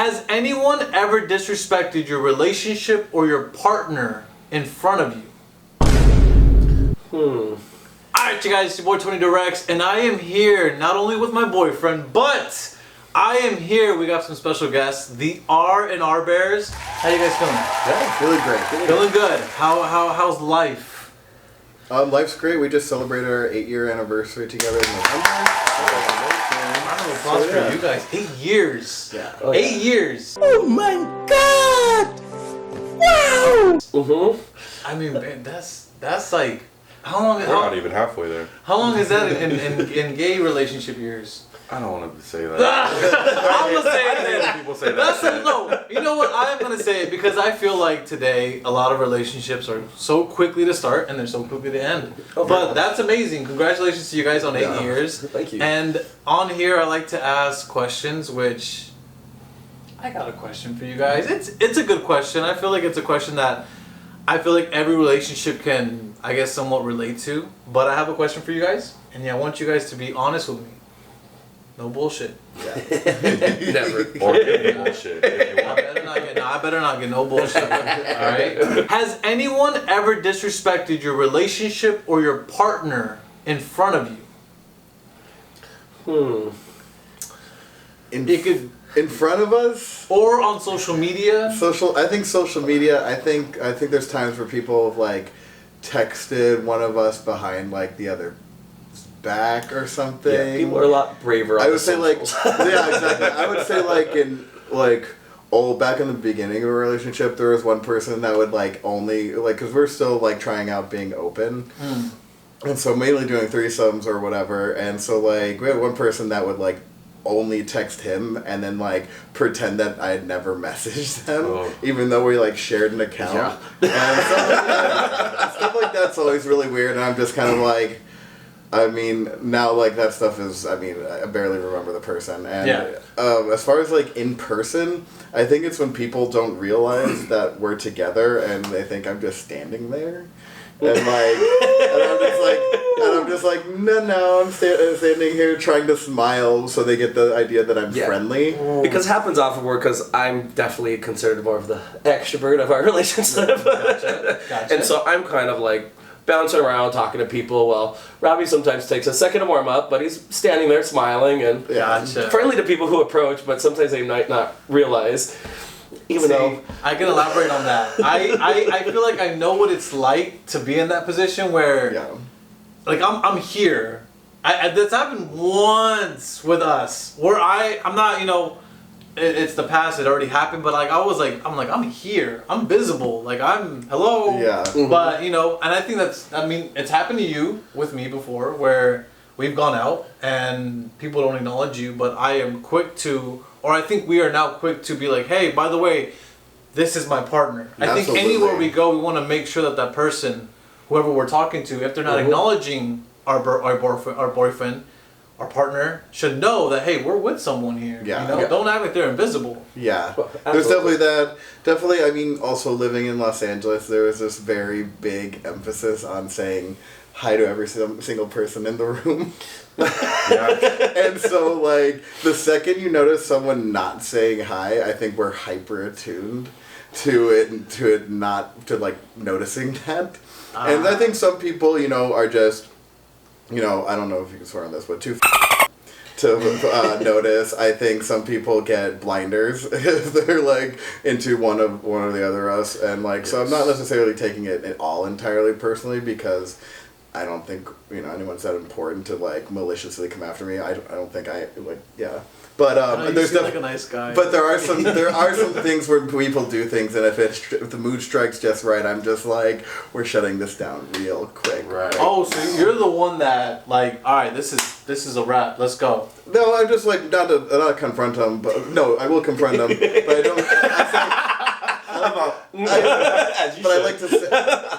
Has anyone ever disrespected your relationship or your partner in front of you? Alright, you guys, it's your boy Tony Directs, and I am here not only with my boyfriend, but I am here. We got some special guests, the R&R Bears. How you guys feeling? Yeah, feeling great. Feeling good. How's life? Life's great. We just celebrated our 8-year anniversary together in November. Round of applause for you guys. 8 years. Yeah. 8 years. Oh my God! Wow! I mean, man, that's like how long? We're not even halfway there. How long is that in gay relationship years? I don't want to say that. I'm gonna say it then. People say that. That's shit. no. You know what? I am gonna say it because I feel like today a lot of relationships are so quickly to start and they're so quickly to end. But that's amazing. Congratulations to you guys on 8 years. Thank you. And on here, I like to ask questions, which I got a question for you guys. It's a good question. I feel like it's a question that I feel like every relationship can, I guess, somewhat relate to. But I have a question for you guys, and I want you guys to be honest with me. No bullshit. Never. Or bullshit if you want. I better not get no bullshit. Alright? Has anyone ever disrespected your relationship or your partner in front of you? In front of us? Or on social media? I think social media, I think there's times where people have like texted one of us behind like the other back or something. Yeah, people are a lot braver on I would say like socials. yeah, exactly. I would say back in the beginning of a relationship, there was one person that would like only like because we're still like trying out being open, and so mainly doing threesomes or whatever. And so like we had one person that would like only text him and then like pretend that I had never messaged them, even though we like shared an account. And stuff like that's always really weird. And I'm just kind of like. I mean, now, like, that stuff is, I mean, I barely remember the person. And as far as, like, in person, I think it's when people don't realize that we're together and they think I'm just standing there. And, like, I'm just like, no, I'm standing here trying to smile so they get the idea that I'm friendly. Because it happens often because I'm definitely considered more of the extrovert of our relationship. Gotcha. And so I'm kind of like bouncing around talking to people. Well, Robbie sometimes takes a second to warm up, but he's standing there smiling and friendly to people who approach, but sometimes they might not realize. Even though I can elaborate on that. I feel like I know what it's like to be in that position where like I'm here. That's happened once with us where I'm not, you know, it's the past, it already happened, but like I'm here, I'm visible, like I'm hello. But you know, and I think it's happened to you with me before where we've gone out and people don't acknowledge you, but I am quick to, or I think we are now quick to be like, hey, by the way, this is my partner. I think anywhere we go, we want to make sure that that person, whoever we're talking to, if they're not acknowledging our boyfriend, our partner should know that, hey, we're with someone here. You know? Don't act like they're invisible. Yeah. There's definitely that. Definitely, I mean, also living in Los Angeles, there is this very big emphasis on saying hi to every single person in the room. And so, like, the second you notice someone not saying hi, I think we're hyper attuned to it not noticing that. And I think some people, you know, are just, you know, I don't know if you can swear on this, but to notice. I think some people get blinders if they're like into one or the other of us, and like so I'm not necessarily taking it at all entirely personally because I don't think, you know, anyone's that important to like maliciously come after me. I don't think But there's like a nice guy. But there are some things where people do things, and if the mood strikes just right, I'm just like, we're shutting this down real quick. Right. Oh, so you're the one that like, all right, this is a wrap. Let's go. No, I'm just like not confront them, but no, I will confront them, but I don't.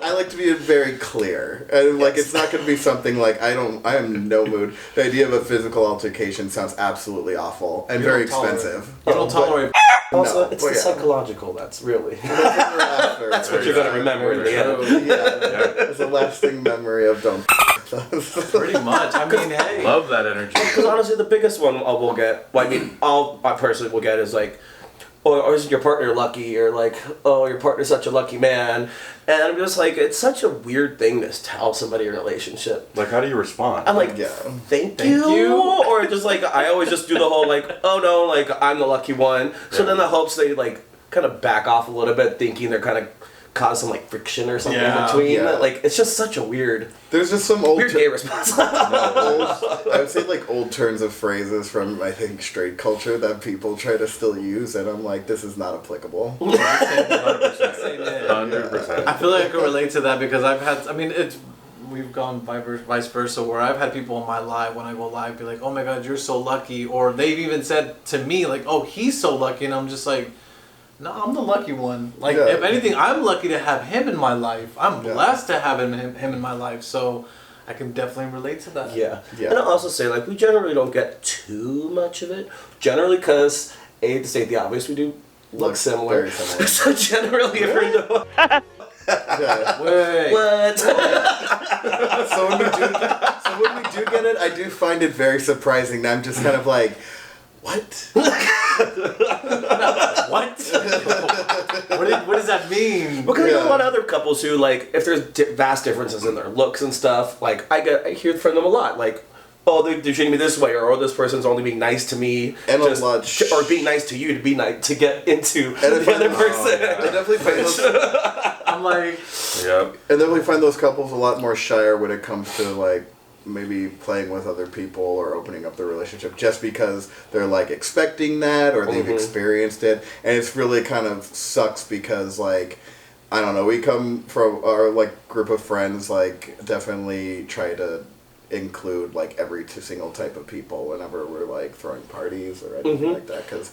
I like to be very clear, and like it's not going to be something like I am in no mood. The idea of a physical altercation sounds absolutely awful and very expensive. You don't tolerate. Also, it's the psychological. That's really. That's what you're going to remember in the end. It's a lasting memory of don't. Pretty much. I mean, hey. Love that energy. Because honestly, the biggest one I personally will get is like, or isn't your partner lucky, or like, oh, your partner's such a lucky man, and I'm just like, it's such a weird thing to tell somebody in a relationship. Like, how do you respond? I'm like, thank you, or just like, I always just do the whole like, oh no, like I'm the lucky one. So then that hopes they like kind of back off a little bit, thinking they're kind of cause some like friction or something in between. Yeah. Like, it's just such a weird. There's just some old gay response. I would say like old turns of phrases from I think straight culture that people try to still use, and I'm like, this is not applicable. 100%. I feel like I can relate to that because I've had. I mean, we've gone vice versa, where I've had people in my live when I go live be like, "Oh my God, you're so lucky," or they've even said to me like, "Oh, he's so lucky," and I'm just like. No, I'm the lucky one. Like, if anything, I'm lucky to have him in my life. I'm blessed to have him in my life. So, I can definitely relate to that. Yeah. And I'll also say, like, we generally don't get too much of it. Generally, because, to state the obvious, we do look similar. Very similar. So, generally, if we're doing... Wait. What? So when we do get it, I do find it very surprising. I'm just kind of like, what? What? What does that mean? Because there's a lot of other couples who, like, if there's vast differences in their looks and stuff, like, I hear from them a lot, like, oh, they're treating me this way, or oh, this person's only being nice to me, and or being nice to you to be nice to get into the other person. I definitely find those. I'm like, I definitely find those couples a lot more shyer when it comes to like. Maybe playing with other people or opening up the relationship just because they're like expecting that or they've experienced it, and it's really kind of sucks because like I don't know, we come from our like group of friends like definitely try to include like every single type of people whenever we're like throwing parties or anything like that because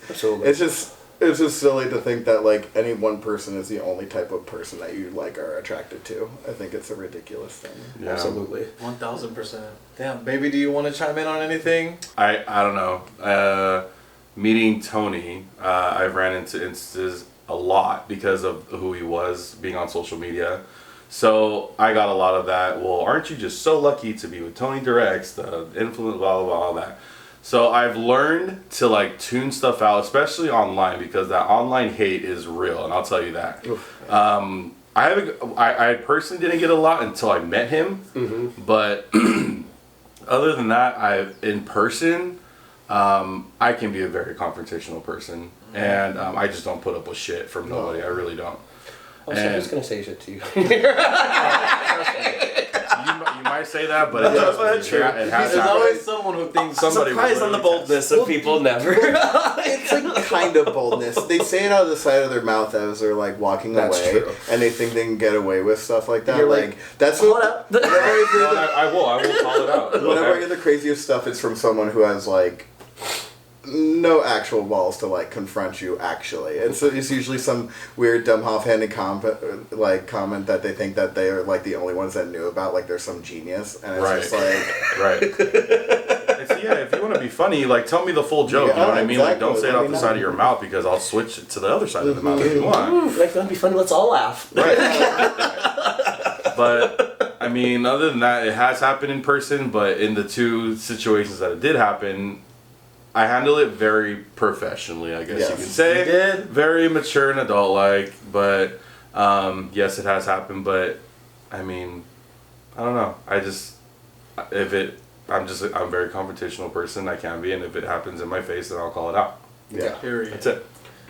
it's just silly to think that like any one person is the only type of person that you like are attracted to. I think it's a ridiculous thing. Yeah. Absolutely. 1000%. Damn, baby, do you want to chime in on anything? I don't know. Meeting Tony, I've ran into instances a lot because of who he was being on social media. So I got a lot of that. Well, aren't you just so lucky to be with Tony Directs, the influence, blah, blah, blah, all that. So I've learned to like tune stuff out, especially online, because that online hate is real, and I'll tell you that. I personally didn't get a lot until I met him, but other than that, in person, I can be a very confrontational person, and I just don't put up with shit from nobody. I really don't. Also, I'm just gonna say shit to you. You might say that, but it's true. There's always someone who thinks somebody. Surprised on the boldness of people. Never. It's like kind of boldness. They say it out of the side of their mouth as they're like walking away, and they think they can get away with stuff like that. Like that's what. I will call it out. Whenever I hear the craziest stuff, it's from someone who has like. No actual balls to like confront you. Actually, it's usually some weird, dumb, offhanded comment that they think that they are like the only ones that knew about. Like they're some genius, and it's just like if you want to be funny, like tell me the full joke. You know what I mean? Like don't say it off the side of your mouth because I'll switch it to the other side of the mouth if you want. Like don't be funny. Let's all laugh. Right. But I mean, other than that, it has happened in person. But in the two situations that it did happen. I handle it very professionally, I guess you could say. You did. Very mature and adult-like, but yes, it has happened. But I mean, I don't know. I'm a very confrontational person. I can be, and if it happens in my face, then I'll call it out. Yeah. Period. That's it.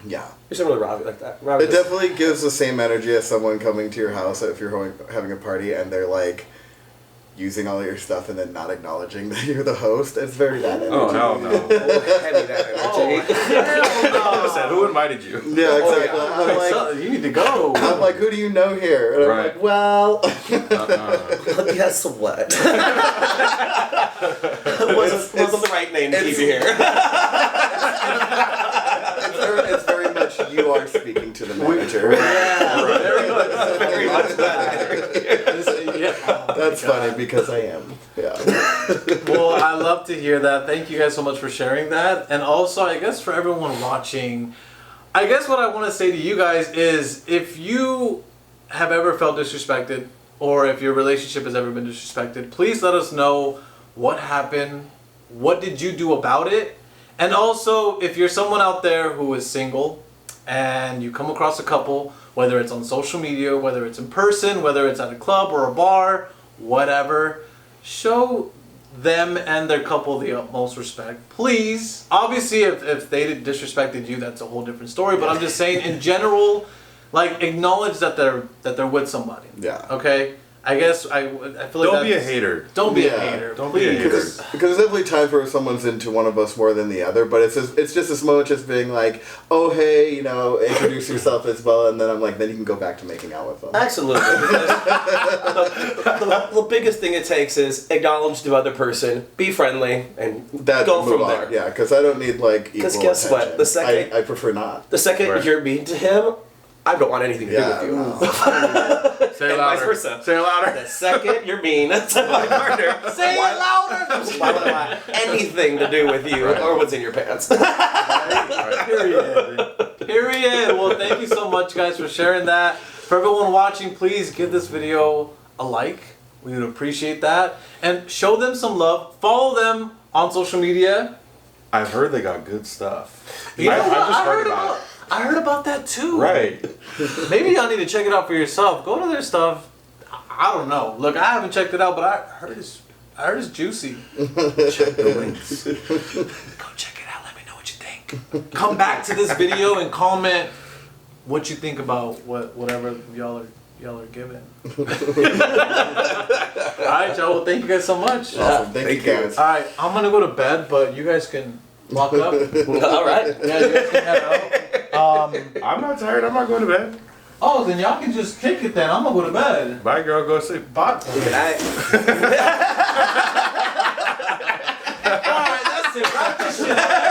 Yeah. You're similar to Robbie like that. It definitely gives the same energy as someone coming to your house if you're having a party and they're like. Using all your stuff and then not acknowledging that you're the host. It's very that energy. Oh, hell no. Heavy that energy. Said, who invited you? Yeah, exactly. I'm like, you need to go. I'm like, who do you know here? And I'm like, well... Guess what? wasn't the right name to keep you here. It's very much you are speaking to the manager. Very much That's funny because I am. Yeah. Well, I love to hear that. Thank you guys so much for sharing that. And also, I guess for everyone watching, I guess what I want to say to you guys is if you have ever felt disrespected or if your relationship has ever been disrespected, please let us know what happened, what did you do about it, and also if you're someone out there who is single and you come across a couple, whether it's on social media, whether it's in person, whether it's at a club or a bar, whatever, show them and their couple the utmost respect. Please. Obviously, if they disrespected you, that's a whole different story. But I'm just saying, in general, like, acknowledge that they're with somebody. Yeah. Okay? I guess I feel like don't be a hater. Don't be a hater. Don't please. be a hater. Because there's definitely times where someone's into one of us more than the other, but it's just as much as being like, oh hey, introduce yourself as well, and then I'm like, then you can go back to making out with them. Absolutely. The biggest thing it takes is acknowledge the other person, be friendly, and go from there. Yeah, because I don't need like equal Because guess attention. what? The second I prefer not. The second Right. you're mean to him, I don't want anything to do with you. No. Say it And louder. vice versa. Say it louder. The second you're mean to my partner, Say it louder! why would I want anything to do with you or what's in your pants? Period. Well, thank you so much, guys, for sharing that. For everyone watching, please give this video a like. We would appreciate that. And show them some love. Follow them on social media. I've heard they got good stuff. You know I've what? just heard about it. I heard about that too. Right. Maybe y'all need to check it out for yourself. Go to their stuff. I don't know. Look, I haven't checked it out, but I heard it's juicy. Check the links. Go check it out. Let me know what you think. Come back to this video and comment what you think about whatever y'all are giving. All right, y'all. Well, thank you guys so much. Awesome. Thank you guys. All right, I'm gonna go to bed, but you guys can lock up. All right. Yeah, you guys can head out. I'm not tired. I'm not going to bed. Oh, then y'all can just kick it. Then I'm gonna go to bed. Bye, girl. Go sleep. Bye. Good night. All right, that's it. Wrap this shit up.